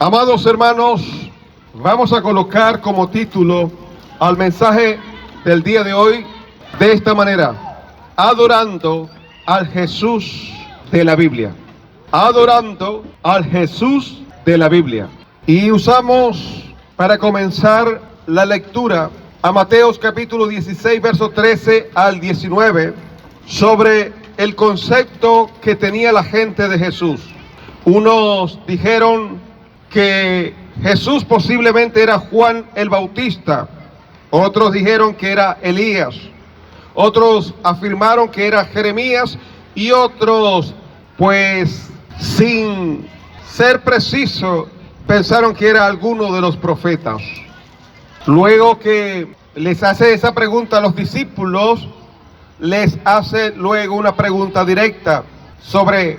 Amados hermanos, vamos a colocar como título al mensaje del día de hoy de esta manera: adorando al Jesús de la Biblia. Adorando al Jesús de la Biblia. Y usamos para comenzar la lectura a Mateos capítulo 16, verso 13 al 19, sobre el concepto que tenía la gente de Jesús. Unos dijeron que Jesús posiblemente era Juan el Bautista, otros dijeron que era Elías, otros afirmaron que era Jeremías y otros, pues sin ser preciso, pensaron que era alguno de los profetas. Luego que les hace esa pregunta a los discípulos, les hace luego una pregunta directa sobre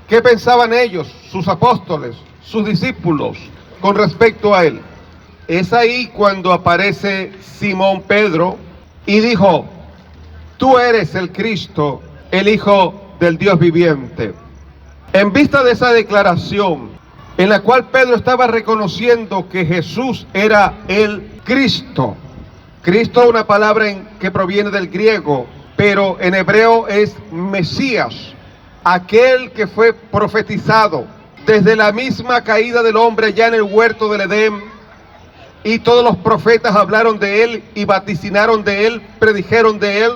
qué pensaban ellos, sus apóstoles, sus discípulos, con respecto a él. Es ahí cuando aparece Simón Pedro y dijo: tú eres el Cristo, el Hijo del Dios viviente. En vista de esa declaración, en la cual Pedro estaba reconociendo que Jesús era el Cristo. Cristo es una palabra que proviene del griego, pero en hebreo es Mesías, aquel que fue profetizado desde la misma caída del hombre ya en el huerto del Edén, y todos los profetas hablaron de él y vaticinaron de él, predijeron de él.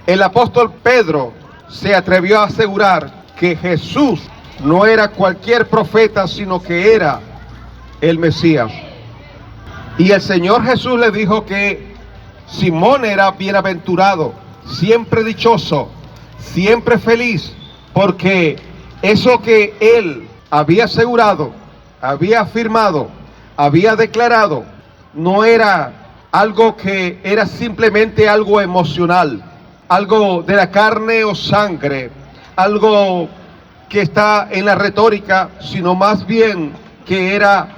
El apóstol Pedro se atrevió a asegurar que Jesús no era cualquier profeta, sino que era el Mesías. Y el Señor Jesús le dijo que Simón era bienaventurado, siempre dichoso, siempre feliz, porque eso que él había asegurado, había afirmado, había declarado, no era algo que era simplemente algo emocional, algo de la carne o sangre, algo que está en la retórica, sino más bien que era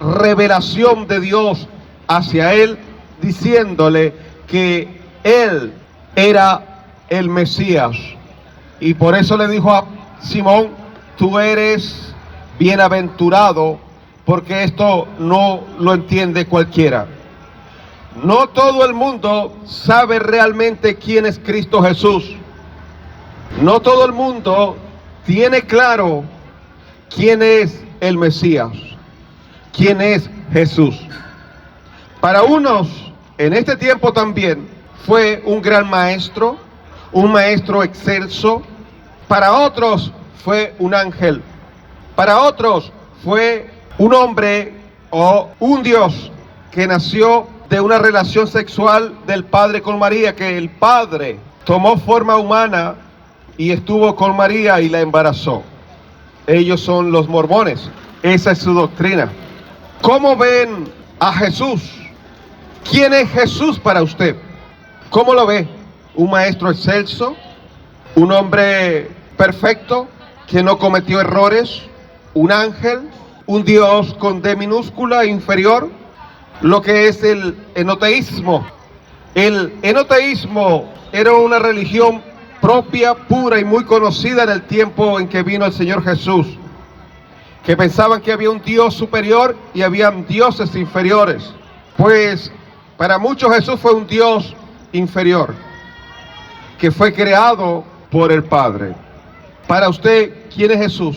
revelación de Dios hacia él, diciéndole que él era el Mesías. Y por eso le dijo a Simón: tú eres bienaventurado, porque esto no lo entiende cualquiera. No todo el mundo sabe realmente quién es Cristo Jesús. No todo el mundo tiene claro quién es el Mesías, quién es Jesús. Para unos, en este tiempo también, fue un gran maestro, un maestro excelso. Para otros fue un ángel. Para otros fue un hombre o un Dios que nació de una relación sexual del Padre con María, que el Padre tomó forma humana y estuvo con María y la embarazó. Ellos son los mormones. Esa es su doctrina. ¿Cómo ven a Jesús? ¿Quién es Jesús para usted? ¿Cómo lo ve? ¿Un maestro excelso? ¿Un hombre perfecto que no cometió errores? ¿Un ángel? ¿Un Dios con D minúscula, inferior? Lo que es el enoteísmo. El enoteísmo era una religión propia, pura y muy conocida en el tiempo en que vino el Señor Jesús, que pensaban que había un Dios superior y habían dioses inferiores. Pues para muchos Jesús fue un Dios inferior, que fue creado por el Padre. Para usted, ¿quién es Jesús?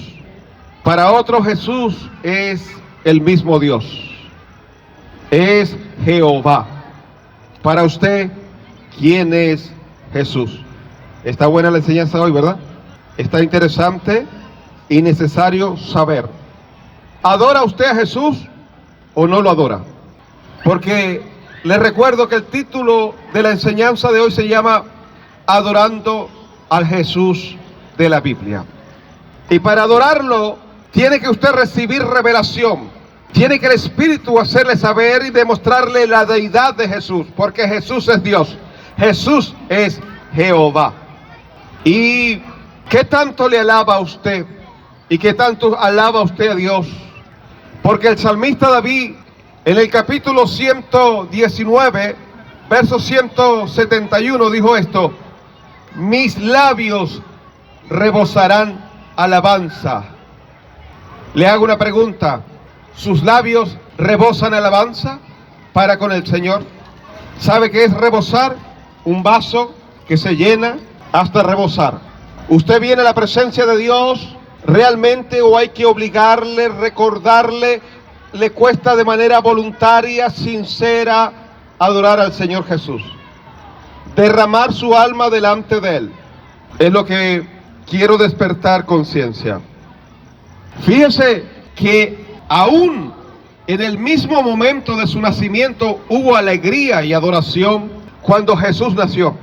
Para otros, Jesús es el mismo Dios, es Jehová. Para usted, ¿quién es Jesús? Está buena la enseñanza hoy, ¿verdad? Está interesante y necesario saber. ¿Adora usted a Jesús o no lo adora? Porque les recuerdo que el título de la enseñanza de hoy se llama Adorando al Jesús de la Biblia. Y para adorarlo, tiene que usted recibir revelación. Tiene que el Espíritu hacerle saber y demostrarle la deidad de Jesús, porque Jesús es Dios. Jesús es Jehová. ¿Y qué tanto le alaba a usted? ¿Y qué tanto alaba usted a Dios? Porque el salmista David, en el capítulo 119, verso 171, dijo esto: mis labios rebosarán alabanza. Le hago una pregunta: sus labios rebosan alabanza para con el Señor. ¿Sabe qué es rebosar? Un vaso que se llena hasta rebosar. ¿Usted viene a la presencia de Dios realmente o hay que obligarle, recordarle? ¿Le cuesta de manera voluntaria, sincera, adorar al Señor Jesús? Derramar su alma delante de Él. Es lo que quiero despertar conciencia. Fíjese que aún en el mismo momento de su nacimiento hubo alegría y adoración cuando Jesús nació,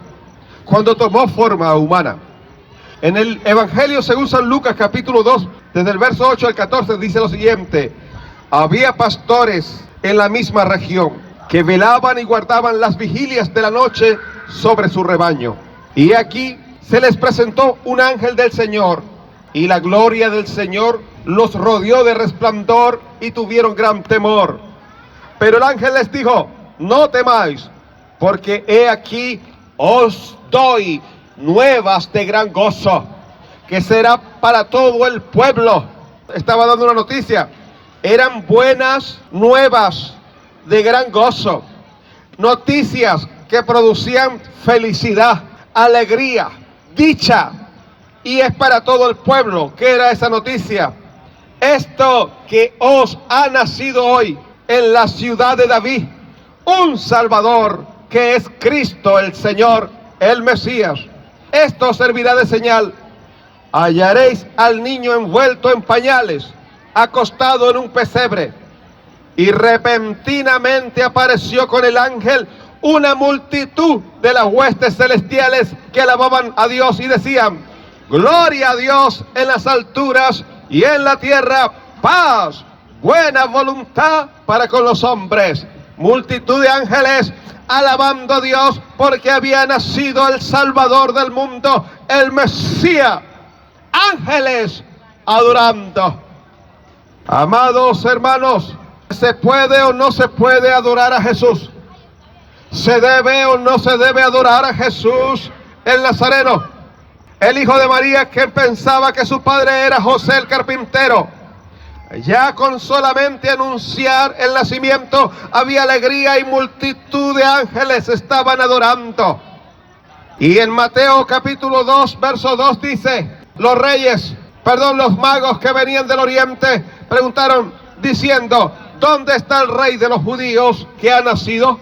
cuando tomó forma humana. En el Evangelio según San Lucas capítulo 2, desde el verso 8 al 14, dice lo siguiente: había pastores en la misma región que velaban y guardaban las vigilias de la noche sobre su rebaño. Y aquí se les presentó un ángel del Señor, y la gloria del Señor los rodeó de resplandor y tuvieron gran temor. Pero el ángel les dijo: no temáis, porque he aquí os doy nuevas de gran gozo, que será para todo el pueblo. Estaba dando una noticia. Eran buenas nuevas de gran gozo, noticias que producían felicidad, alegría, dicha, y es para todo el pueblo. ¿Qué era esa noticia? Esto que os ha nacido hoy en la ciudad de David, un Salvador, que es Cristo el Señor, el Mesías. Esto servirá de señal: hallaréis al niño envuelto en pañales, acostado en un pesebre. Y repentinamente apareció con el ángel una multitud de las huestes celestiales que alababan a Dios y decían: gloria a Dios en las alturas, y en la tierra paz, buena voluntad para con los hombres. Multitud de ángeles alabando a Dios porque había nacido el Salvador del mundo, el Mesías. Ángeles adorando. Amados hermanos, ¿se puede o no se puede adorar a Jesús? ¿Se debe o no se debe adorar a Jesús el Nazareno? El hijo de María, que pensaba que su padre era José el carpintero. Ya con solamente anunciar el nacimiento había alegría y multitud de ángeles estaban adorando. Y en Mateo capítulo 2, verso 2 dice: los magos que venían del oriente preguntaron diciendo: ¿dónde está el rey de los judíos que ha nacido?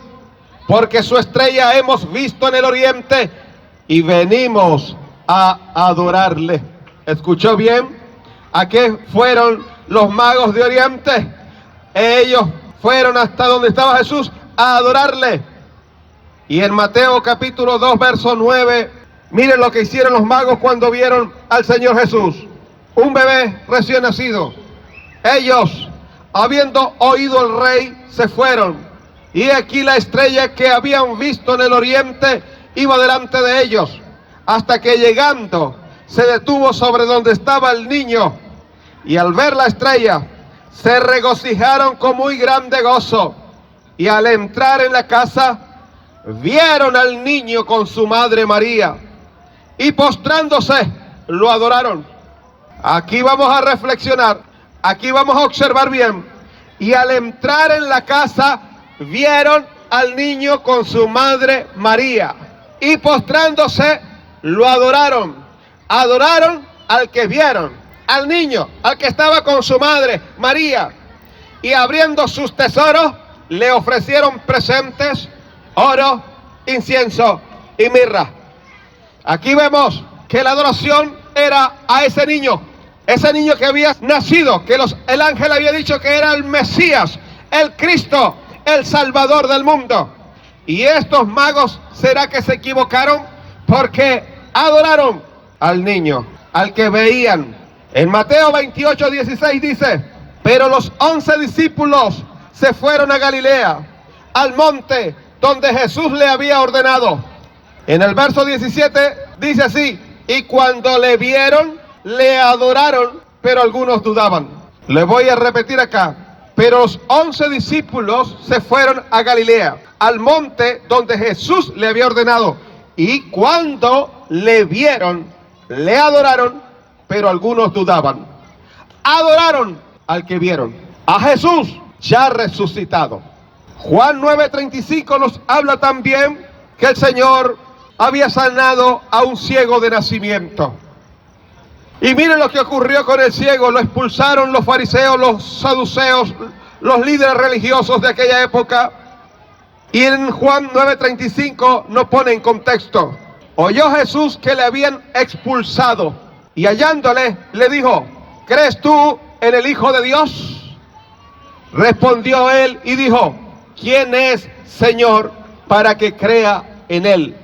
Porque su estrella hemos visto en el oriente y venimos a adorarle. ¿Escuchó bien? ¿A qué fueron los magos de oriente? Ellos fueron hasta donde estaba Jesús a adorarle. Y en Mateo capítulo 2, verso 9, miren lo que hicieron los magos cuando vieron al Señor Jesús, un bebé recién nacido. Ellos, habiendo oído al rey, se fueron. Y aquí la estrella que habían visto en el oriente iba delante de ellos, hasta que llegando se detuvo sobre donde estaba el niño. Y al ver la estrella, se regocijaron con muy grande gozo. Y al entrar en la casa, vieron al niño con su madre María, y postrándose, lo adoraron. Aquí vamos a reflexionar, aquí vamos a observar bien. Y al entrar en la casa, vieron al niño con su madre María, y postrándose, lo adoraron. Adoraron al que vieron, al niño, al que estaba con su madre María. Y abriendo sus tesoros, le ofrecieron presentes: oro, incienso y mirra. Aquí vemos que la adoración era a ese niño que había nacido, que el ángel había dicho que era el Mesías, el Cristo, el Salvador del mundo. Y estos magos, ¿será que se equivocaron? Porque adoraron al niño, al que veían. En Mateo 28, 16 dice: pero los 11 discípulos se fueron a Galilea, al monte donde Jesús le había ordenado. En el verso 17 dice así: y cuando le vieron, le adoraron, pero algunos dudaban. Le voy a repetir acá: pero los 11 discípulos se fueron a Galilea, al monte donde Jesús le había ordenado. Y cuando le vieron, le adoraron, pero algunos dudaban. Adoraron al que vieron. a Jesús ya resucitado. Juan 9:35 nos habla también que el Señor había sanado a un ciego de nacimiento. Y miren lo que ocurrió con el ciego. Lo expulsaron los fariseos, los saduceos, los líderes religiosos de aquella época. Y en Juan 9:35 nos pone en contexto. Oyó Jesús que le habían expulsado y hallándole le dijo: ¿crees tú en el Hijo de Dios? Respondió él y dijo: ¿quién es, Señor, para que crea en él?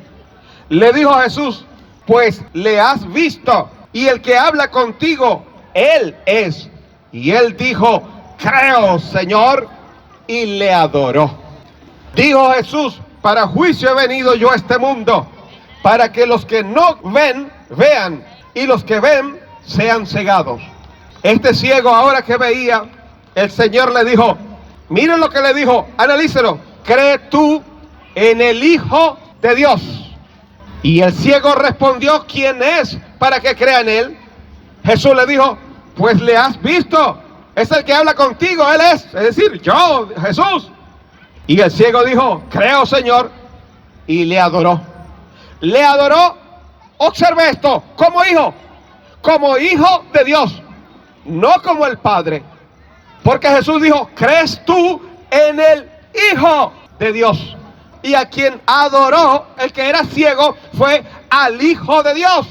Le dijo Jesús: pues le has visto, y el que habla contigo, él es. Y él dijo: creo, Señor, y le adoró. Dijo Jesús: para juicio he venido yo a este mundo, para que los que no ven, vean, y los que ven, sean cegados. Este ciego, ahora que veía, el Señor le dijo, miren lo que le dijo, analícelo: ¿cree tú en el Hijo de Dios? Y el ciego respondió: ¿quién es para que crea en él? Jesús le dijo: pues le has visto, es el que habla contigo, él es decir, yo, Jesús. Y el ciego dijo: creo, Señor, y le adoró. Le adoró, observe esto, como hijo de Dios, no como el Padre. Porque Jesús dijo: ¿crees tú en el Hijo de Dios? Y a quien adoró, el que era ciego, fue al Hijo de Dios,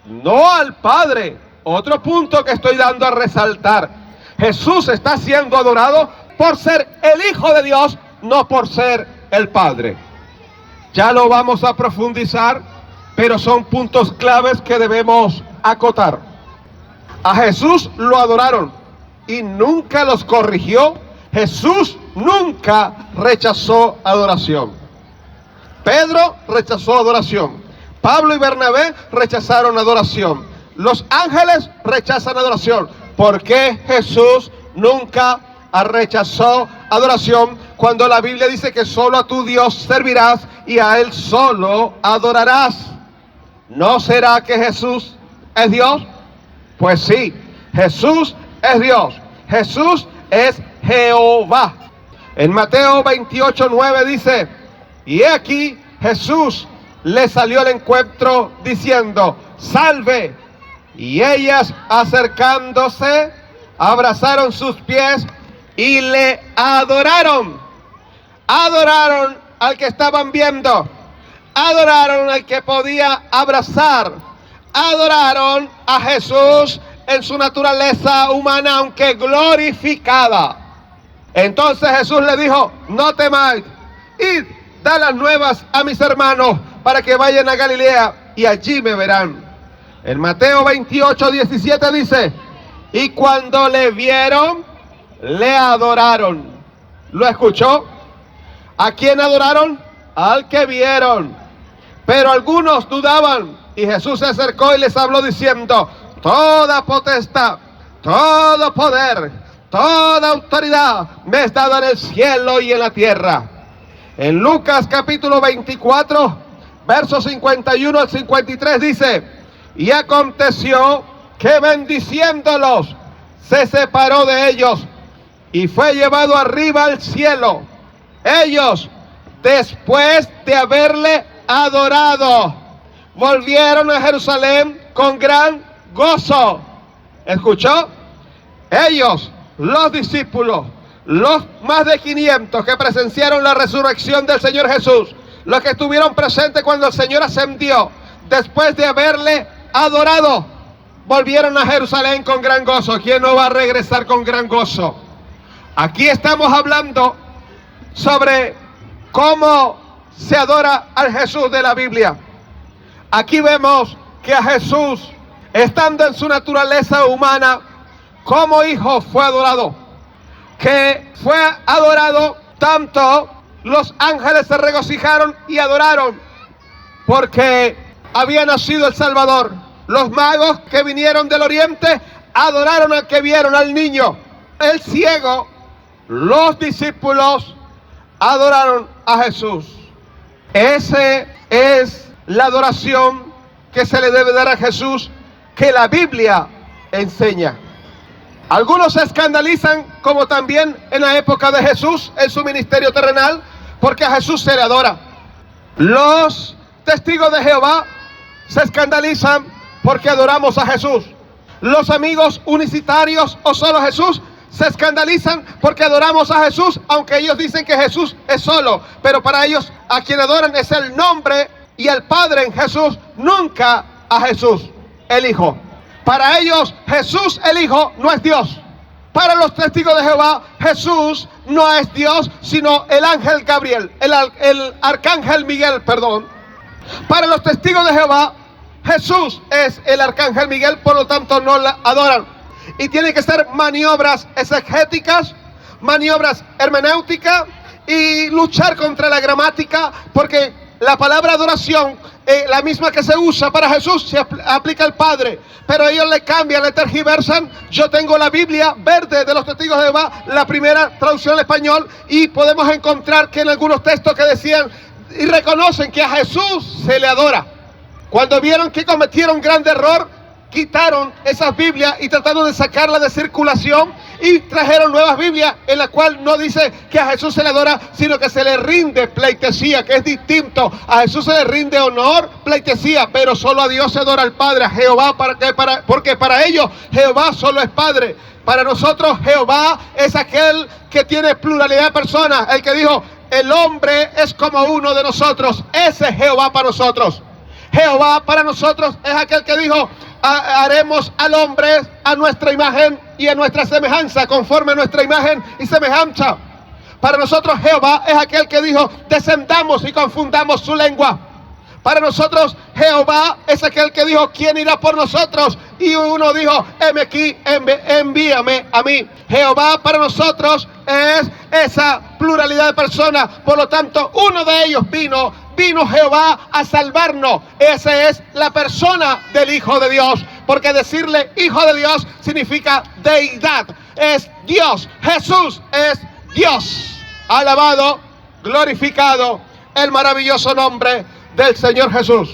no al Padre. Otro punto que estoy dando a resaltar: Jesús está siendo adorado por ser el Hijo de Dios, no por ser el Padre. Ya lo vamos a profundizar, pero son puntos claves que debemos acotar. A Jesús lo adoraron y nunca los corrigió. Jesús nunca rechazó adoración. Pedro rechazó adoración. Pablo y Bernabé rechazaron adoración. Los ángeles rechazan adoración. ¿Por qué Jesús nunca rechazó adoración cuando la Biblia dice que solo a tu Dios servirás y a Él solo adorarás? ¿No será que Jesús es Dios? Pues sí, Jesús es Dios. Jesús es Jehová. En Mateo 28:9 dice: y he aquí Jesús le salió al encuentro diciendo: salve. Y ellas, acercándose, abrazaron sus pies y le adoraron. Adoraron al que estaban viendo. Adoraron al que podía abrazar. Adoraron a Jesús en su naturaleza humana, aunque glorificada. Entonces Jesús le dijo: no temáis, id, da las nuevas a mis hermanos para que vayan a Galilea y allí me verán. En Mateo 28:17 dice: y cuando le vieron, le adoraron. ¿Lo escuchó? ¿A quién adoraron? Al que vieron. Pero algunos dudaban, y Jesús se acercó y les habló diciendo: toda potestad, todo poder, toda autoridad me es dada en el cielo y en la tierra. En Lucas capítulo 24, versos 51 al 53 dice: y aconteció que bendiciéndolos, se separó de ellos y fue llevado arriba al cielo. Ellos, después de haberle adorado, volvieron a Jerusalén con gran gozo. ¿Escuchó? Ellos, los discípulos, los más de 500 que presenciaron la resurrección del Señor Jesús, los que estuvieron presentes cuando el Señor ascendió, después de haberle adorado, volvieron a Jerusalén con gran gozo. ¿Quién no va a regresar con gran gozo? Aquí estamos hablando sobre cómo se adora al Jesús de la Biblia. Aquí vemos que a Jesús, estando en su naturaleza humana, como hijo fue adorado. Que fue adorado, tanto los ángeles se regocijaron y adoraron porque había nacido el Salvador. Los magos que vinieron del oriente adoraron al que vieron, al niño. El ciego, los discípulos adoraron a Jesús. Esa es la adoración que se le debe dar a Jesús, que la Biblia enseña. Algunos se escandalizan, como también en la época de Jesús, en su ministerio terrenal, porque a Jesús se le adora. Los testigos de Jehová se escandalizan porque adoramos a Jesús. Los amigos unicitarios o solo Jesús se escandalizan porque adoramos a Jesús, aunque ellos dicen que Jesús es solo. Pero para ellos, a quien adoran es el nombre y el Padre en Jesús, nunca a Jesús, el Hijo. Para ellos, Jesús, el Hijo, no es Dios. Para los testigos de Jehová, Jesús no es Dios, sino el ángel Gabriel, el arcángel Miguel, perdón. Para los testigos de Jehová, Jesús es el arcángel Miguel, por lo tanto no la adoran. Y tienen que ser maniobras exegéticas, maniobras hermenéuticas y luchar contra la gramática, porque la palabra adoración, la misma que se usa para Jesús, se aplica al Padre, pero ellos le cambian, le tergiversan. Yo tengo la Biblia verde de los testigos de Jehová, la primera traducción al español, y podemos encontrar que en algunos textos que decían y reconocen que a Jesús se le adora. Cuando vieron que cometieron un gran error, quitaron esas Biblias y trataron de sacarlas de circulación y trajeron nuevas Biblias en la cual no dice que a Jesús se le adora, sino que se le rinde pleitesía, que es distinto. A Jesús se le rinde honor, pleitesía, pero solo a Dios se adora al Padre, a Jehová, porque para ellos Jehová solo es Padre. Para nosotros Jehová es aquel que tiene pluralidad de personas, el que dijo, el hombre es como uno de nosotros. Ese es Jehová para nosotros. Jehová para nosotros es aquel que dijo, haremos al hombre a nuestra imagen y a nuestra semejanza, conforme a nuestra imagen y semejanza. Para nosotros Jehová es aquel que dijo, descendamos y confundamos su lengua. Para nosotros Jehová es aquel que dijo, ¿quién irá por nosotros? Y uno dijo, heme aquí, envíame a mí. Jehová para nosotros es esa pluralidad de personas. Por lo tanto, uno de ellos vino Jehová a salvarnos. Esa es la persona del Hijo de Dios, porque decirle Hijo de Dios significa deidad. Es Dios. Jesús es Dios. Alabado, glorificado el maravilloso nombre del Señor Jesús.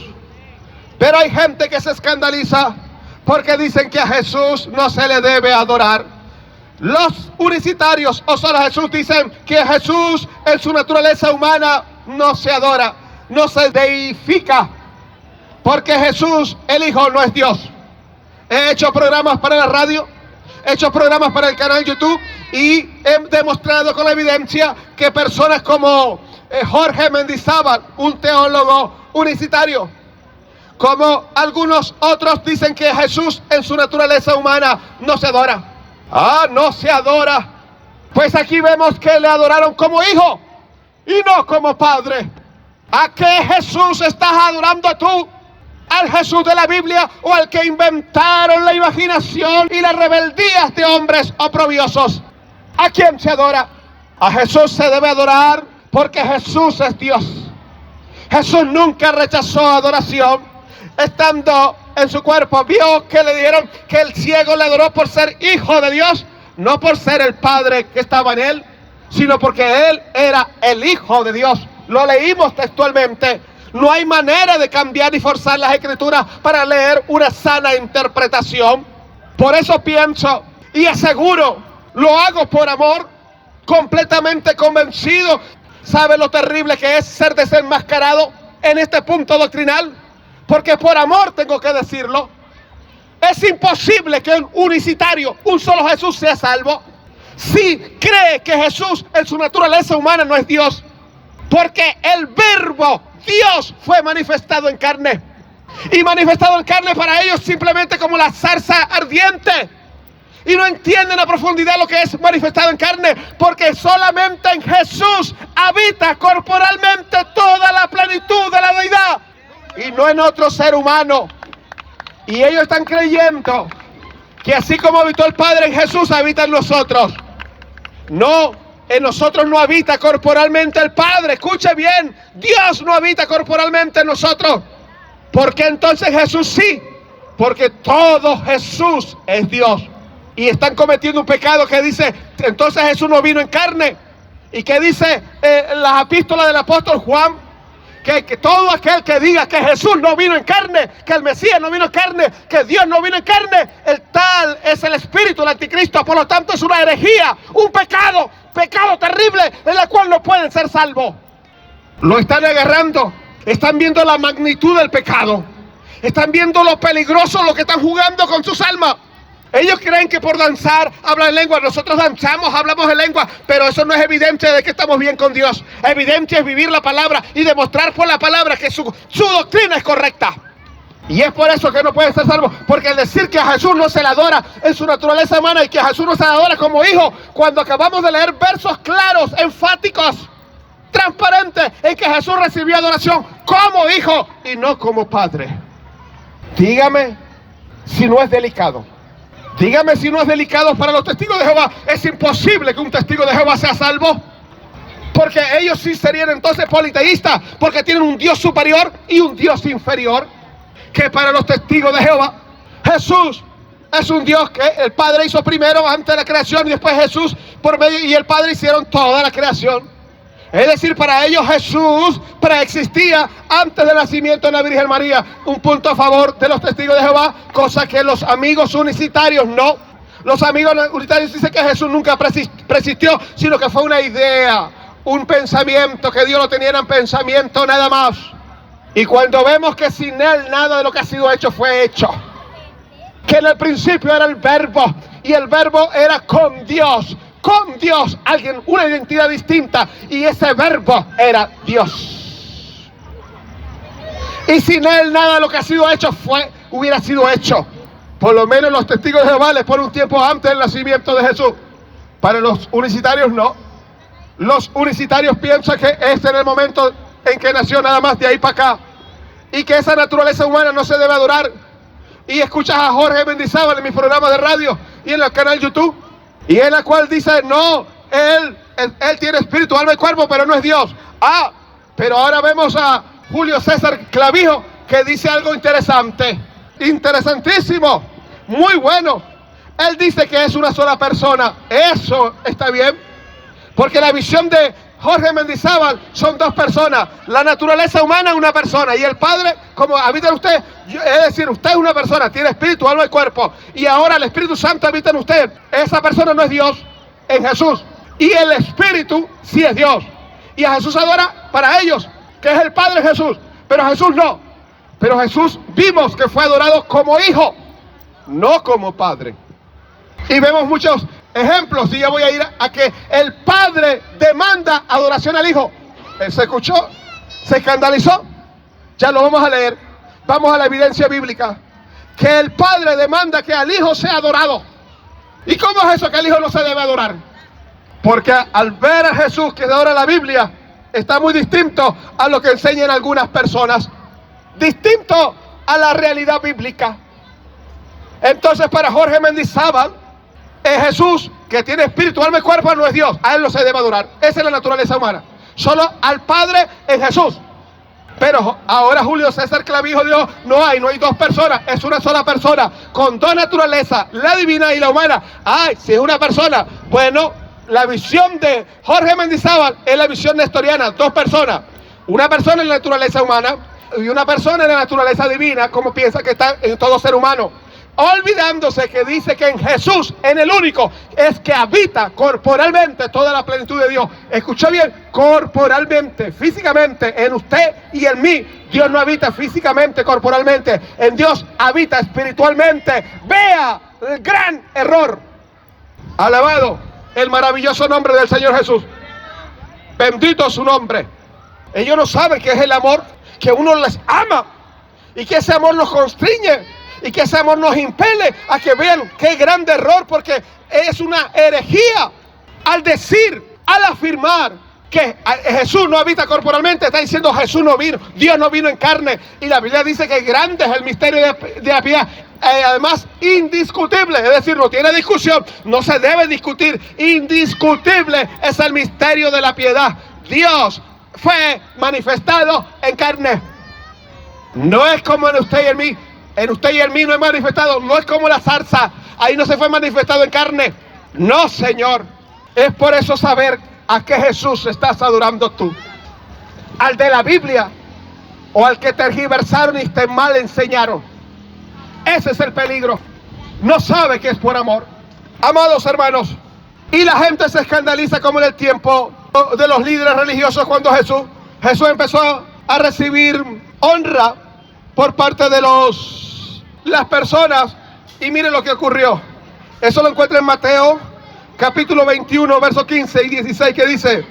Pero hay gente que se escandaliza porque dicen que a Jesús no se le debe adorar. Los unicitarios o solo Jesús dicen que Jesús en su naturaleza humana no se adora, no se deifica, porque Jesús, el Hijo, no es Dios. He hecho programas para la radio, he hecho programas para el canal YouTube y he demostrado con la evidencia que personas como Jorge Mendizábal, un teólogo unicitario, como algunos otros dicen que Jesús en su naturaleza humana no se adora. No se adora. Pues aquí vemos que le adoraron como hijo y no como padre. ¿A qué Jesús estás adorando tú? ¿Al Jesús de la Biblia o al que inventaron la imaginación y las rebeldías de hombres oprobiosos? ¿A quién se adora? A Jesús se debe adorar porque Jesús es Dios. Jesús nunca rechazó adoración. Estando en su cuerpo, vio que le dijeron que el ciego le adoró por ser hijo de Dios, no por ser el Padre que estaba en él, sino porque él era el Hijo de Dios. Lo leímos textualmente. No hay manera de cambiar y forzar las escrituras para leer una sana interpretación. Por eso pienso y aseguro, lo hago por amor, completamente convencido. ¿Sabe lo terrible que es ser desenmascarado en este punto doctrinal? Porque por amor tengo que decirlo. Es imposible que un unicitario, un solo Jesús, sea salvo si cree que Jesús en su naturaleza humana no es Dios. Porque el verbo Dios fue manifestado en carne. Y manifestado en carne para ellos simplemente como la zarza ardiente. Y no entienden a profundidad lo que es manifestado en carne, porque solamente en Jesús habita corporalmente toda la plenitud de la deidad, y no en otro ser humano. Y ellos están creyendo que así como habitó el Padre en Jesús, habita en nosotros. No, en nosotros no habita corporalmente el Padre. Escuche bien, Dios no habita corporalmente en nosotros. ¿Por qué entonces Jesús sí? Porque todo Jesús es Dios. Y están cometiendo un pecado que dice, entonces Jesús no vino en carne. ¿Y qué dice las epístolas del apóstol Juan? que todo aquel que diga que Jesús no vino en carne, que el Mesías no vino en carne, que Dios no vino en carne, el tal es el espíritu del anticristo. Por lo tanto, es una herejía, un pecado terrible en el cual no pueden ser salvos. Lo están agarrando, están viendo la magnitud del pecado, están viendo lo peligroso, lo que están jugando con sus almas. Ellos creen que por danzar hablan en lengua. Nosotros danzamos, hablamos en lengua, pero eso no es evidencia de que estamos bien con Dios. Evidencia es vivir la palabra y demostrar por la palabra que su doctrina es correcta. Y es por eso que no pueden ser salvos, porque el decir que a Jesús no se le adora en su naturaleza humana y que a Jesús no se le adora como hijo, cuando acabamos de leer versos claros, enfáticos, transparentes, en que Jesús recibió adoración como hijo y no como padre. Dígame si no es delicado. Dígame si no es delicado para los testigos de Jehová. Es imposible que un testigo de Jehová sea salvo, porque ellos sí serían entonces politeístas, porque tienen un Dios superior y un Dios inferior. Que para los testigos de Jehová, Jesús es un Dios que el Padre hizo primero antes de la creación, y después Jesús por medio y el Padre hicieron toda la creación. Es decir, para ellos Jesús preexistía antes del nacimiento de la Virgen María. Un punto a favor de los testigos de Jehová, cosa que los amigos unicitarios no. Los amigos unitarios dicen que Jesús nunca preexistió, sino que fue una idea, un pensamiento, que Dios lo tenía en pensamiento nada más. Y cuando vemos que sin Él nada de lo que ha sido hecho fue hecho, que en el principio era el Verbo, y el Verbo era con Dios, alguien, una identidad distinta, y ese Verbo era Dios. Y sin Él nada de lo que ha sido hecho hubiera sido hecho. Por lo menos los testigos de Jehová les ponen un tiempo antes del nacimiento de Jesús. Para los unicitarios no. Los unicitarios piensan que este es el momento en que nació, nada más de ahí para acá, y que esa naturaleza humana no se debe adorar. Y escuchas a Jorge Mendizábal en mi programa de radio y en el canal YouTube, y en la cual dice, no, él tiene espíritu, alma y cuerpo, pero no es Dios. Pero ahora vemos a Julio César Clavijo, que dice algo interesante, interesantísimo, muy bueno. Él dice que es una sola persona. Eso está bien, porque la visión de Jorge Mendizábal son dos personas. La naturaleza humana es una persona, y el Padre, como habita en usted, es decir, usted es una persona, tiene espíritu, alma y cuerpo, y ahora el Espíritu Santo habita en usted. Esa persona no es Dios en Jesús, y el Espíritu sí es Dios. Y a Jesús adora para ellos, que es el Padre Jesús, pero a Jesús no. Pero Jesús vimos que fue adorado como hijo, no como padre. Y vemos muchos ejemplos, y ya voy a ir a que el Padre demanda adoración al Hijo. Él se escuchó, se escandalizó. Ya lo vamos a leer. Vamos a la evidencia bíblica, que el Padre demanda que al Hijo sea adorado. ¿Y cómo es eso que el Hijo no se debe adorar? Porque al ver a Jesús que adora la Biblia, está muy distinto a lo que enseñan algunas personas, distinto a la realidad bíblica. Entonces, para Jorge Mendizábal, Jesús, que tiene espíritu, alma y cuerpo, no es Dios. A Él no se debe adorar. Esa es la naturaleza humana. Solo al Padre en Jesús. Pero ahora Julio César Clavijo dijo, no hay dos personas, es una sola persona, con dos naturalezas, la divina y la humana. Si es una persona, bueno, la visión de Jorge Mendizábal es la visión nestoriana, dos personas. Una persona en la naturaleza humana y una persona en la naturaleza divina, como piensa que está en todo ser humano. Olvidándose que dice que en Jesús, en el único, es que habita corporalmente toda la plenitud de Dios. Escucha bien, corporalmente, físicamente, en usted y en mí. Dios no habita físicamente, corporalmente. En Dios habita espiritualmente. Vea el gran error. Alabado el maravilloso nombre del Señor Jesús. Bendito su nombre. Ellos no saben que es el amor, que uno les ama y que ese amor los constriñe. Y que ese amor nos impele a que vean qué grande error, porque es una herejía al decir, al afirmar que Jesús no habita corporalmente. Está diciendo Jesús no vino, Dios no vino en carne. Y la Biblia dice que grande es el misterio de la piedad. Además, indiscutible, es decir, no tiene discusión, no se debe discutir. Indiscutible es el misterio de la piedad. Dios fue manifestado en carne. No es como en usted y en mí. En usted y en mí no es manifestado, no es como la zarza, ahí no se fue manifestado en carne. No, Señor. Es por eso saber a qué Jesús estás adorando tú. ¿Al de la Biblia o al que tergiversaron y te mal enseñaron. Ese es el peligro. No sabe que es por amor. Amados hermanos, y la gente se escandaliza como en el tiempo de los líderes religiosos cuando Jesús empezó a recibir honra por parte de las personas. Y miren lo que ocurrió. Eso lo encuentra en Mateo capítulo 21, versos 15 y 16, que dice: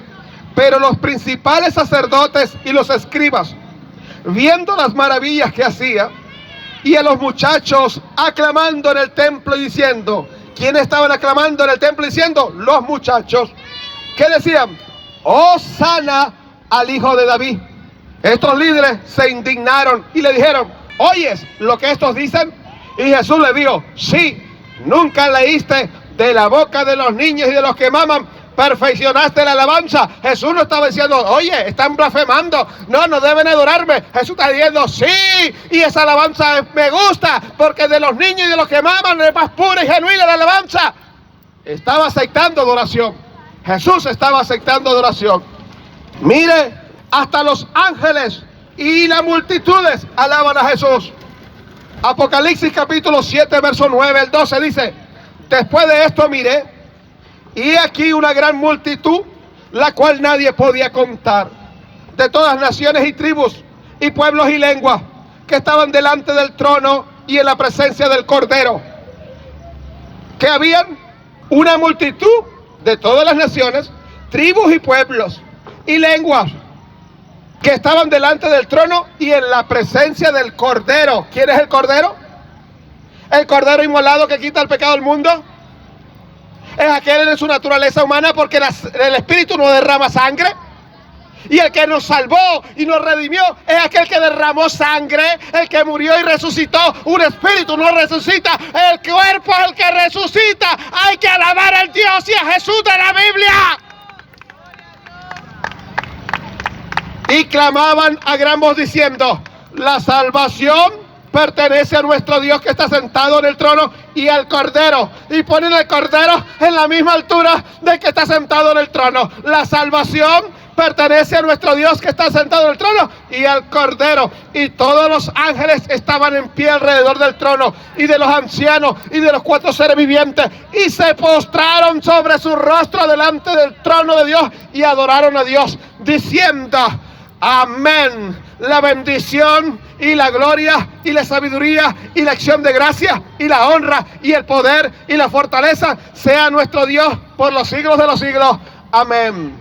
pero los principales sacerdotes y los escribas, viendo las maravillas que hacía, y a los muchachos aclamando en el templo y diciendo, ¿quiénes estaban aclamando en el templo diciendo? Los muchachos, que decían, Hosana al hijo de David. Estos líderes se indignaron y le dijeron, ¿oyes lo que estos dicen? Y Jesús le dijo, sí, nunca leíste de la boca de los niños y de los que maman, perfeccionaste la alabanza. Jesús no estaba diciendo, oye, están blasfemando, no deben adorarme. Jesús está diciendo, sí, y esa alabanza me gusta, porque de los niños y de los que maman es más pura y genuina la alabanza. Estaba aceptando adoración. Jesús estaba aceptando adoración. Mire, hasta los ángeles y las multitudes alaban a Jesús. Apocalipsis capítulo 7, verso 9, el 12 dice, después de esto miré, y aquí una gran multitud, la cual nadie podía contar, de todas naciones y tribus, y pueblos y lenguas, que estaban delante del trono y en la presencia del Cordero. Que habían una multitud de todas las naciones, tribus y pueblos y lenguas, que estaban delante del trono y en la presencia del Cordero. ¿Quién es el Cordero? El Cordero inmolado que quita el pecado del mundo. Es aquel en su naturaleza humana, porque el Espíritu no derrama sangre. Y el que nos salvó y nos redimió es aquel que derramó sangre, el que murió y resucitó. Un espíritu no resucita, el cuerpo es el que resucita. Hay que alabar al Dios y a Jesús de la Biblia. Y clamaban a gran voz diciendo, la salvación pertenece a nuestro Dios que está sentado en el trono y al Cordero. Y ponen al Cordero en la misma altura del que está sentado en el trono. La salvación pertenece a nuestro Dios que está sentado en el trono y al Cordero. Y todos los ángeles estaban en pie alrededor del trono y de los ancianos y de los 4 seres vivientes. Y se postraron sobre su rostro delante del trono de Dios y adoraron a Dios diciendo, amén. La bendición y la gloria y la sabiduría y la acción de gracia y la honra y el poder y la fortaleza sea nuestro Dios por los siglos de los siglos. Amén.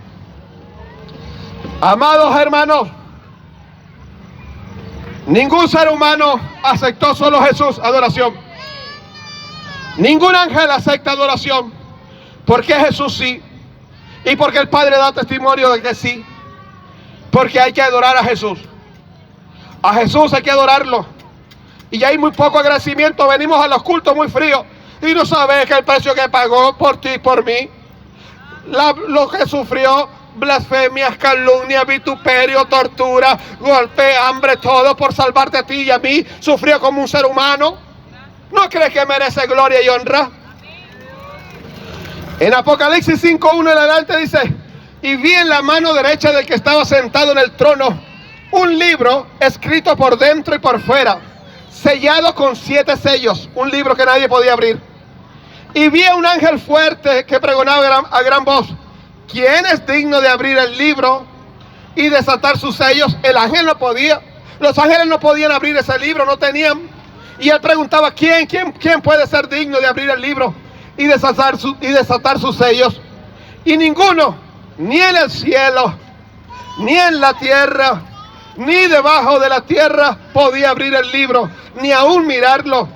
Amados hermanos, ningún ser humano aceptó solo Jesús adoración. Ningún ángel acepta adoración. Porque Jesús sí. Y porque el Padre da testimonio de que sí. Porque hay que adorar a Jesús. A Jesús hay que adorarlo. Y hay muy poco agradecimiento. Venimos a los cultos muy fríos. Y no sabes que el precio que pagó por ti y por mí. Lo que sufrió. Blasfemias, calumnia, vituperio, tortura, golpe, hambre, todo por salvarte a ti y a mí. Sufrió como un ser humano. ¿No crees que merece gloria y honra? En Apocalipsis 5:1 en adelante dice, y vi en la mano derecha del que estaba sentado en el trono un libro escrito por dentro y por fuera, sellado con 7 sellos, un libro que nadie podía abrir. Y vi a un ángel fuerte que pregonaba a gran voz, ¿quién es digno de abrir el libro y desatar sus sellos? El ángel no podía, los ángeles no podían abrir ese libro, no tenían. Y él preguntaba, ¿quién puede ser digno de abrir el libro y desatar sus sellos? Y ninguno, ni en el cielo, ni en la tierra, ni debajo de la tierra podía abrir el libro, ni aún mirarlo.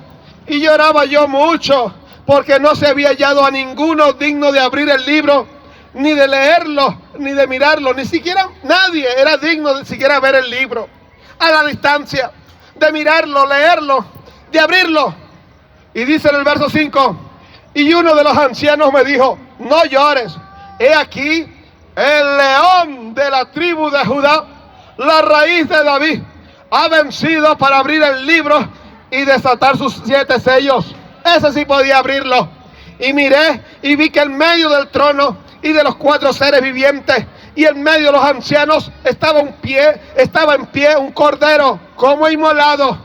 Y lloraba yo mucho, porque no se había hallado a ninguno digno de abrir el libro, ni de leerlo, ni de mirarlo. Ni siquiera nadie era digno de siquiera ver el libro a la distancia, de mirarlo, leerlo, de abrirlo. Y dice en el verso 5, y uno de los ancianos me dijo, no llores, he aquí el león de la tribu de Judá, la raíz de David, ha vencido para abrir el libro y desatar sus 7 sellos. Ese sí podía abrirlo. Y miré y vi que en medio del trono y de los 4 seres vivientes y en medio de los ancianos estaba en pie un cordero como inmolado,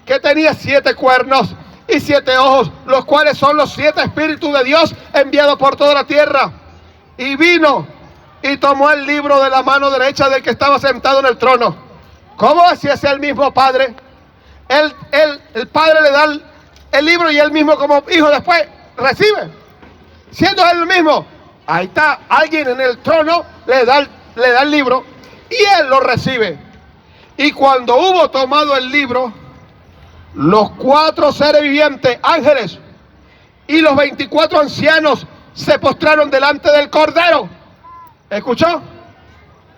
que tenía 7 cuernos y 7 ojos, los cuales son los 7 espíritus de Dios enviados por toda la tierra. Y vino y tomó el libro de la mano derecha del que estaba sentado en el trono. ¿Cómo así es el mismo Padre? El Padre le da el libro y él mismo como hijo después recibe. Siendo él el mismo, ahí está alguien en el trono, le da el libro y él lo recibe. Y cuando hubo tomado el libro, los 4 seres vivientes, ángeles, y los 24 ancianos se postraron delante del Cordero. ¿Escuchó?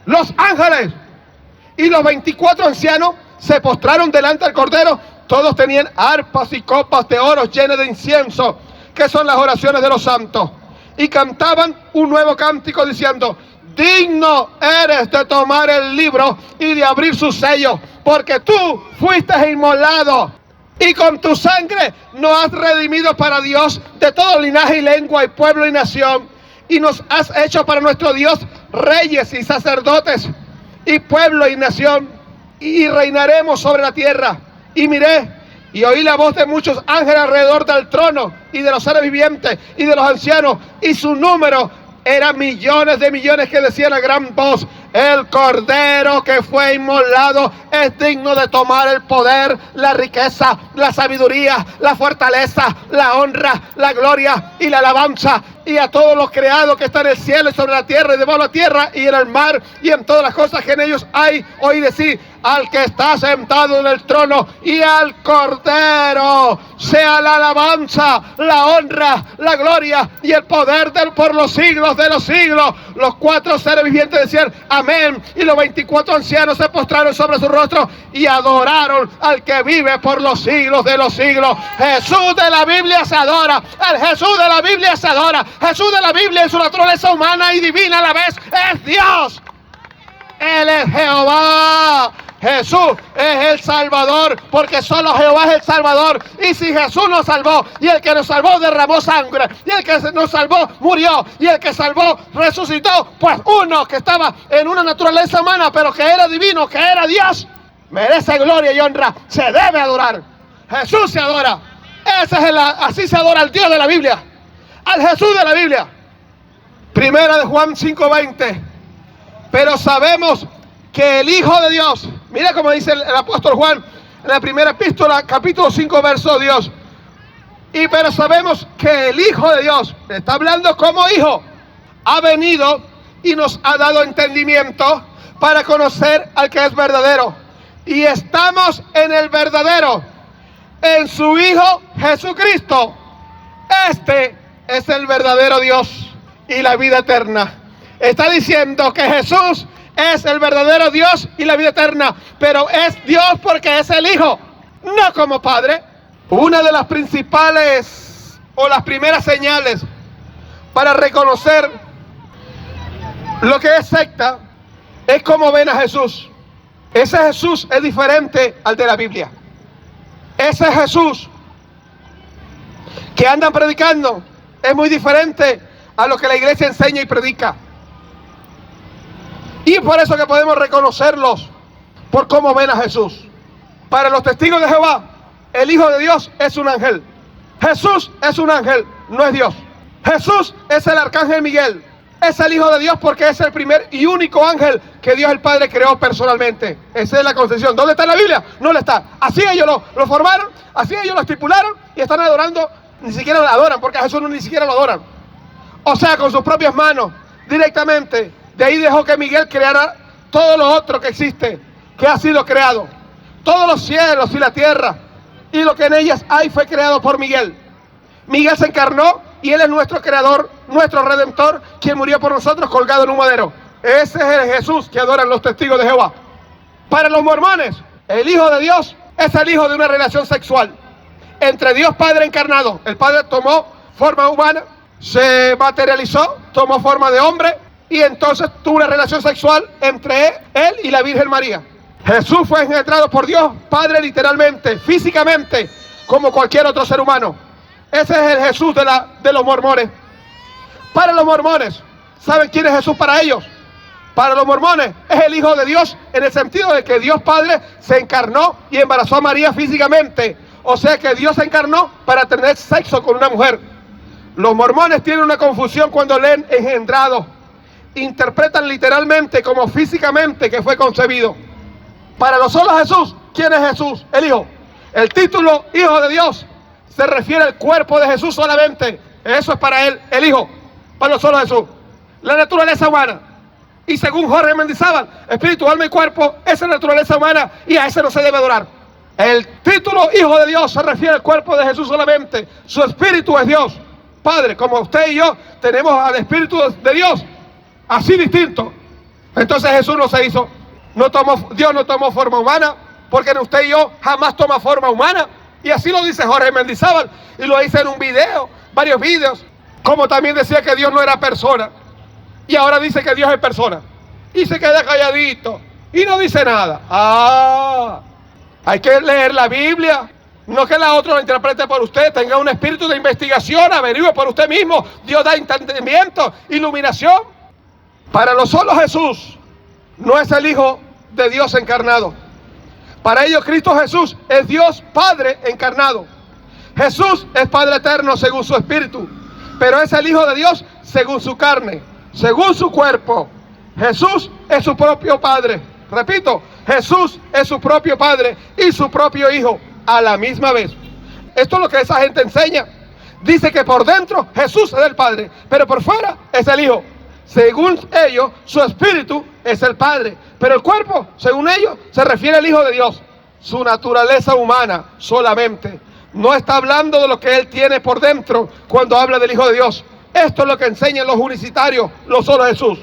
Los ángeles y los 24 ancianos se postraron delante del Cordero. Todos tenían arpas y copas de oro llenas de incienso, que son las oraciones de los santos. Y cantaban un nuevo cántico diciendo: digno eres de tomar el libro y de abrir sus sellos, porque tú fuiste inmolado y con tu sangre nos has redimido para Dios de todo linaje y lengua y pueblo y nación, y nos has hecho para nuestro Dios reyes y sacerdotes y pueblo y nación, y reinaremos sobre la tierra. Y miré y oí la voz de muchos ángeles alrededor del trono y de los seres vivientes y de los ancianos, y su número era millones de millones, que decían a gran voz: el Cordero que fue inmolado es digno de tomar el poder, la riqueza, la sabiduría, la fortaleza, la honra, la gloria y la alabanza. Y a todos los creados que están en el cielo y sobre la tierra y debajo de la tierra y en el mar y en todas las cosas que en ellos hay, oí decir: al que está sentado en el trono y al Cordero sea la alabanza, la honra, la gloria y el poder por los siglos de los siglos. Los 4 seres vivientes decían: amén. Y los 24 ancianos se postraron sobre su rostro y adoraron al que vive por los siglos de los siglos. Jesús de la Biblia se adora. El Jesús de la Biblia se adora. Jesús de la Biblia, en su naturaleza humana y divina a la vez, es Dios. Él es Jehová. Jesús es el Salvador, porque solo Jehová es el Salvador. Y si Jesús nos salvó, y el que nos salvó derramó sangre, y el que nos salvó murió, y el que salvó resucitó, pues uno que estaba en una naturaleza humana, pero que era divino, que era Dios, merece gloria y honra, se debe adorar. Jesús se adora. Así se adora al Dios de la Biblia, al Jesús de la Biblia. Primera de Juan 5:20. Pero sabemos que el Hijo de Dios, mira como dice el apóstol Juan en la primera epístola, capítulo 5, verso Dios. Pero sabemos que el Hijo de Dios, está hablando como hijo, ha venido y nos ha dado entendimiento para conocer al que es verdadero. Y estamos en el verdadero, en su Hijo Jesucristo. Este es el verdadero Dios y la vida eterna. Está diciendo que Jesús es el verdadero Dios y la vida eterna, pero es Dios porque es el Hijo, no como Padre. Una de las principales o las primeras señales para reconocer lo que es secta es cómo ven a Jesús. Ese Jesús es diferente al de la Biblia. Ese Jesús que andan predicando es muy diferente a lo que la iglesia enseña y predica. Y por eso que podemos reconocerlos por cómo ven a Jesús. Para los testigos de Jehová, el Hijo de Dios es un ángel. Jesús es un ángel, no es Dios. Jesús es el arcángel Miguel. Es el Hijo de Dios porque es el primer y único ángel que Dios el Padre creó personalmente. Esa es la concepción. ¿Dónde está en la Biblia? No lo está. Así ellos lo formaron, así ellos lo estipularon y están adorando. Ni siquiera lo adoran, porque a Jesús ni siquiera lo adoran. O sea, con sus propias manos, directamente. De ahí dejó que Miguel creara todo lo otro que existe, que ha sido creado. Todos los cielos y la tierra y lo que en ellas hay fue creado por Miguel. Miguel se encarnó y Él es nuestro creador, nuestro redentor, quien murió por nosotros colgado en un madero. Ese es el Jesús que adoran los testigos de Jehová. Para los mormones, el Hijo de Dios es el hijo de una relación sexual entre Dios Padre encarnado. El Padre tomó forma humana, se materializó, tomó forma de hombre, y entonces tuvo una relación sexual entre él y la Virgen María. Jesús fue engendrado por Dios Padre literalmente, físicamente, como cualquier otro ser humano. Ese es el Jesús de los mormones. Para los mormones, ¿saben quién es Jesús para ellos? Para los mormones es el Hijo de Dios en el sentido de que Dios Padre se encarnó y embarazó a María físicamente. O sea que Dios se encarnó para tener sexo con una mujer. Los mormones tienen una confusión cuando leen engendrado. Interpretan literalmente como físicamente que fue concebido. Para los solos Jesús, ¿quién es Jesús? El Hijo. El título Hijo de Dios se refiere al cuerpo de Jesús solamente. Eso es para él, el Hijo. Para los solos Jesús. La naturaleza humana. Y según Jorge Mendizábal, espíritu, alma y cuerpo, esa es la naturaleza humana y a ese no se debe adorar. El título Hijo de Dios se refiere al cuerpo de Jesús solamente. Su espíritu es Dios. Padre, como usted y yo tenemos al espíritu de Dios, así distinto. Entonces Jesús no se hizo, Dios no tomó forma humana, porque en usted y yo jamás toma forma humana. Y así lo dice Jorge Mendizábal, y lo dice en un video, varios videos. Como también decía que Dios no era persona. Y ahora dice que Dios es persona. Y se queda calladito. Y no dice nada. Hay que leer la Biblia. No que la otra lo interprete por usted. Tenga un espíritu de investigación. Averigüe por usted mismo. Dios da entendimiento, iluminación. Para los solos Jesús no es el Hijo de Dios encarnado. Para ellos Cristo Jesús es Dios Padre encarnado. Jesús es Padre eterno según su espíritu. Pero es el Hijo de Dios según su carne. Según su cuerpo. Jesús es su propio Padre. Repito, Jesús es su propio Padre y su propio Hijo a la misma vez. Esto es lo que esa gente enseña. Dice que por dentro Jesús es el Padre, pero por fuera es el Hijo. Según ellos, su espíritu es el Padre, pero el cuerpo, según ellos, se refiere al Hijo de Dios. Su naturaleza humana solamente. No está hablando de lo que Él tiene por dentro cuando habla del Hijo de Dios. Esto es lo que enseñan los unicitarios, los solos Jesús.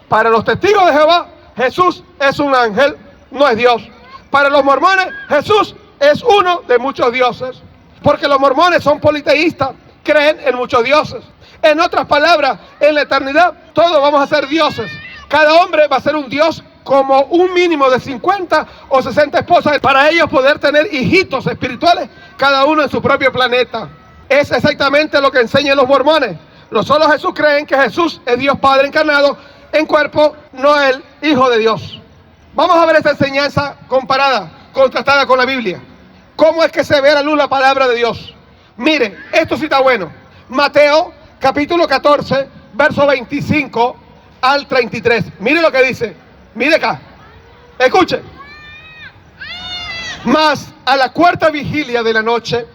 Para los testigos de Jehová, Jesús es un ángel, no es Dios. Para los mormones, Jesús es uno de muchos dioses. Porque los mormones son politeístas, creen en muchos dioses. En otras palabras, en la eternidad todos vamos a ser dioses. Cada hombre va a ser un dios como un mínimo de 50 o 60 esposas. Para ellos poder tener hijitos espirituales, cada uno en su propio planeta. Es exactamente lo que enseñan los mormones. Los solos Jesús creen que Jesús es Dios Padre encarnado en cuerpo, no el Hijo de Dios. Vamos a ver esta enseñanza comparada, contrastada con la Biblia. ¿Cómo es que se ve a la luz la palabra de Dios? Mire, esto sí está bueno. Mateo, capítulo 14, verso 25 al 33. Mire lo que dice. Mire acá. Escuche. Mas a la cuarta vigilia de la noche,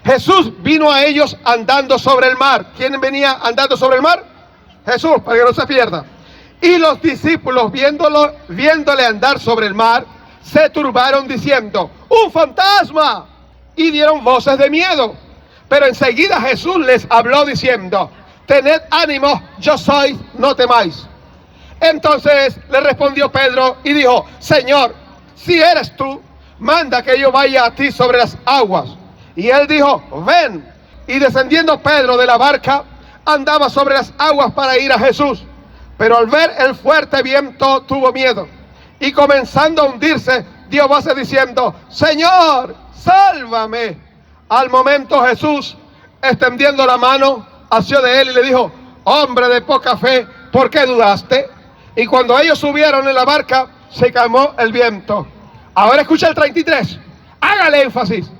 Jesús vino a ellos andando sobre el mar. ¿Quién venía andando sobre el mar? Jesús, para que no se pierda. Y los discípulos, viéndole andar sobre el mar, se turbaron diciendo, ¡un fantasma! Y dieron voces de miedo. Pero enseguida Jesús les habló diciendo, tened ánimo, yo soy, no temáis. Entonces le respondió Pedro y dijo, Señor, si eres tú, manda que yo vaya a ti sobre las aguas. Y él dijo, ven. Y descendiendo Pedro de la barca, andaba sobre las aguas para ir a Jesús. Pero al ver el fuerte viento tuvo miedo. Y comenzando a hundirse, dio voces diciendo, Señor, sálvame. Al momento Jesús, extendiendo la mano, asió de él y le dijo, hombre de poca fe, ¿por qué dudaste? Y cuando ellos subieron en la barca, se calmó el viento. Ahora escucha el 33. Hágale énfasis.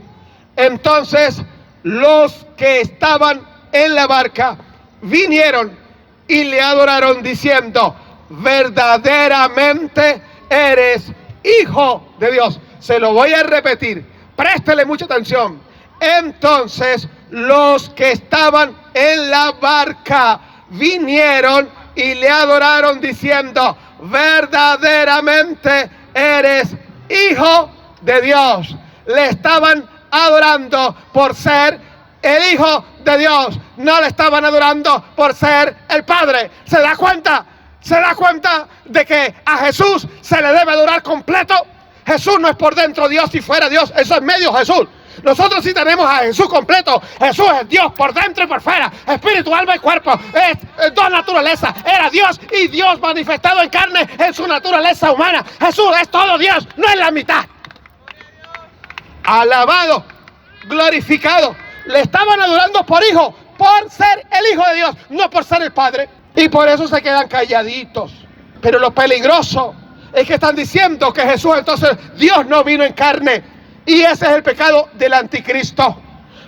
Entonces los que estaban en la barca vinieron y le adoraron diciendo, verdaderamente eres Hijo de Dios. Se lo voy a repetir, préstele mucha atención. Entonces los que estaban en la barca vinieron y le adoraron diciendo, verdaderamente eres Hijo de Dios. Le estaban adorando por ser el Hijo de Dios. No le estaban adorando por ser el Padre. ¿Se da cuenta? ¿Se da cuenta de que a Jesús se le debe adorar completo? Jesús no es por dentro Dios y fuera Dios. Eso es medio Jesús. Nosotros sí tenemos a Jesús completo. Jesús es Dios por dentro y por fuera. Espíritu, alma y cuerpo. Es dos naturalezas. Era Dios y Dios manifestado en carne en su naturaleza humana. Jesús es todo Dios, no es la mitad. Alabado, glorificado. Le estaban adorando por hijo, por ser el Hijo de Dios, no por ser el Padre. Y por eso se quedan calladitos. Pero lo peligroso es que están diciendo que Jesús, entonces Dios no vino en carne. Y ese es el pecado del anticristo.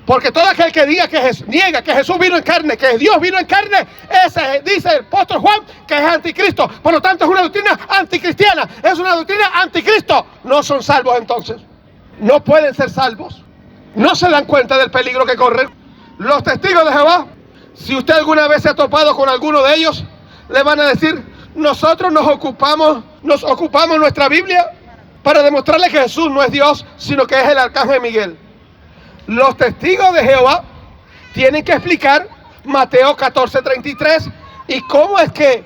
Porque todo aquel que diga que niega que Jesús vino en carne, que Dios vino en carne, ese dice el apóstol Juan que es anticristo. Por lo tanto es una doctrina anticristiana, es una doctrina anticristo. No son salvos entonces. No pueden ser salvos. No se dan cuenta del peligro que corren. Los testigos de Jehová, si usted alguna vez se ha topado con alguno de ellos, le van a decir: nosotros nos ocupamos nuestra Biblia para demostrarle que Jesús no es Dios, sino que es el arcángel Miguel. Los testigos de Jehová tienen que explicar Mateo 14:33 y cómo es que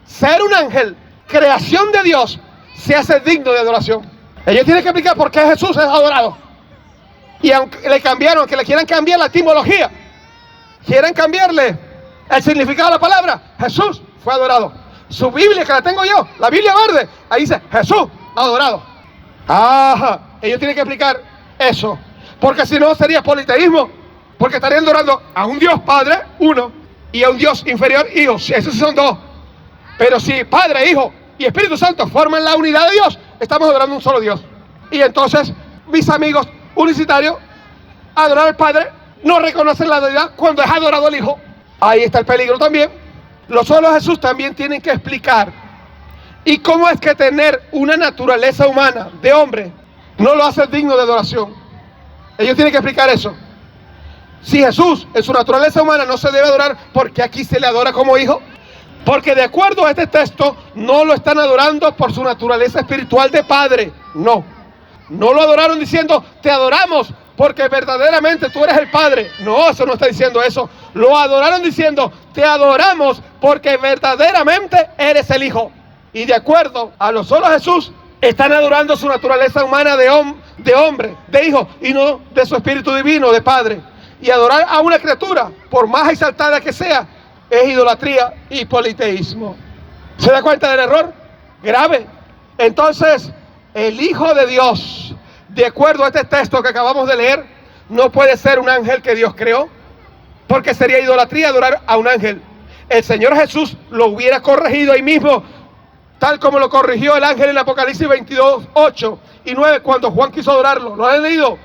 ser un ángel, creación de Dios, se hace digno de adoración. Ellos tienen que explicar por qué Jesús es adorado. Y aunque le quieran cambiar la etimología, quieran cambiarle el significado de la palabra, Jesús fue adorado. Su Biblia, que la tengo yo, la Biblia verde, ahí dice Jesús adorado. Ajá, ellos tienen que explicar eso. Porque si no sería politeísmo, porque estarían adorando a un Dios Padre, uno, y a un Dios inferior, Hijo. Esos son dos. Pero si Padre, Hijo y Espíritu Santo forman la unidad de Dios, estamos adorando a un solo Dios. Y entonces, mis amigos unicitarios, adorar al Padre, no reconocen la deidad cuando es adorado el Hijo. Ahí está el peligro también. Los solos Jesús también tienen que explicar. ¿Y cómo es que tener una naturaleza humana de hombre no lo hace digno de adoración? Ellos tienen que explicar eso. Si Jesús en su naturaleza humana no se debe adorar, ¿por qué aquí se le adora como hijo? Porque de acuerdo a este texto, no lo están adorando por su naturaleza espiritual de padre. No lo adoraron diciendo: te adoramos porque verdaderamente tú eres el Padre. No, eso no está diciendo eso. Lo adoraron diciendo: te adoramos porque verdaderamente eres el Hijo. Y de acuerdo a los solos Jesús, están adorando su naturaleza humana de hombre, de hijo, y no de su espíritu divino, de padre. Y adorar a una criatura, por más exaltada que sea, es idolatría y politeísmo. ¿Se da cuenta del error? Grave. Entonces, el Hijo de Dios, de acuerdo a este texto que acabamos de leer, no puede ser un ángel que Dios creó, porque sería idolatría adorar a un ángel. El Señor Jesús lo hubiera corregido ahí mismo, tal como lo corrigió el ángel en Apocalipsis 22, 8 y 9, cuando Juan quiso adorarlo. ¿Lo han leído?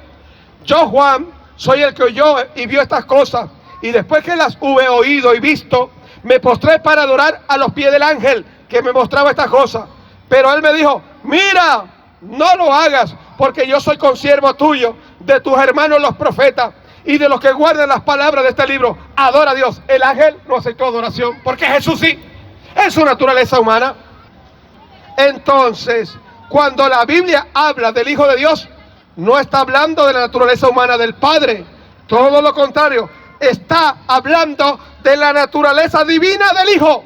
Yo, Juan, soy el que oyó y vio estas cosas, y después que las hube oído y visto, me postré para adorar a los pies del ángel que me mostraba estas cosas. Pero él me dijo: mira, no lo hagas, porque yo soy consiervo tuyo, de tus hermanos los profetas, y de los que guardan las palabras de este libro. Adora a Dios. El ángel no aceptó adoración, porque Jesús sí, en su naturaleza humana. Entonces, cuando la Biblia habla del Hijo de Dios, no está hablando de la naturaleza humana del Padre. Todo lo contrario, está hablando de la naturaleza divina del Hijo.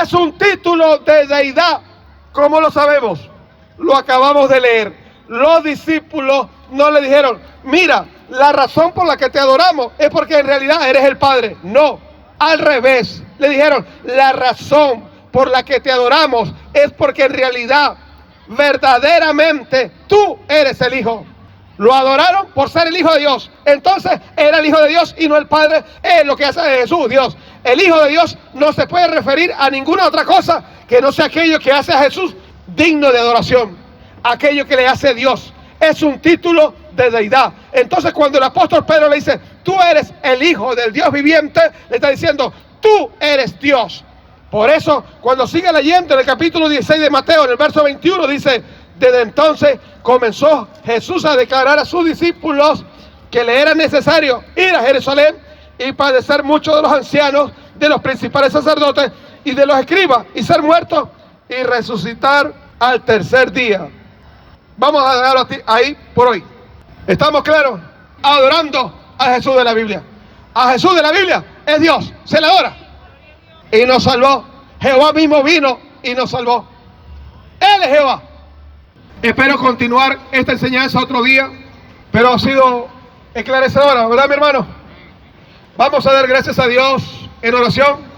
Es un título de deidad. ¿Cómo lo sabemos? Lo acabamos de leer. Los discípulos no le dijeron: mira, la razón por la que te adoramos es porque en realidad eres el Padre. No, al revés. Le dijeron: la razón por la que te adoramos es porque en realidad, verdaderamente, tú eres el Hijo. Lo adoraron por ser el Hijo de Dios. Entonces era el Hijo de Dios y no el Padre. Es lo que hace Jesús, Dios. El Hijo de Dios no se puede referir a ninguna otra cosa que no sea aquello que hace a Jesús digno de adoración. Aquello que le hace Dios. Es un título de deidad. Entonces cuando el apóstol Pedro le dice: tú eres el Hijo del Dios viviente, le está diciendo: tú eres Dios. Por eso, cuando sigue leyendo en el capítulo 16 de Mateo, en el verso 21, dice: desde entonces comenzó Jesús a declarar a sus discípulos que le era necesario ir a Jerusalén y padecer mucho de los ancianos, de los principales sacerdotes y de los escribas, y ser muerto y resucitar al tercer día. Vamos a dejarlo ahí por hoy. ¿Estamos claros? Adorando a Jesús de la Biblia. A Jesús de la Biblia es Dios, se le adora. Y nos salvó. Jehová mismo vino y nos salvó. Él es Jehová. Espero continuar esta enseñanza otro día, pero ha sido esclarecedora, ¿verdad, mi hermano? Vamos a dar gracias a Dios en oración.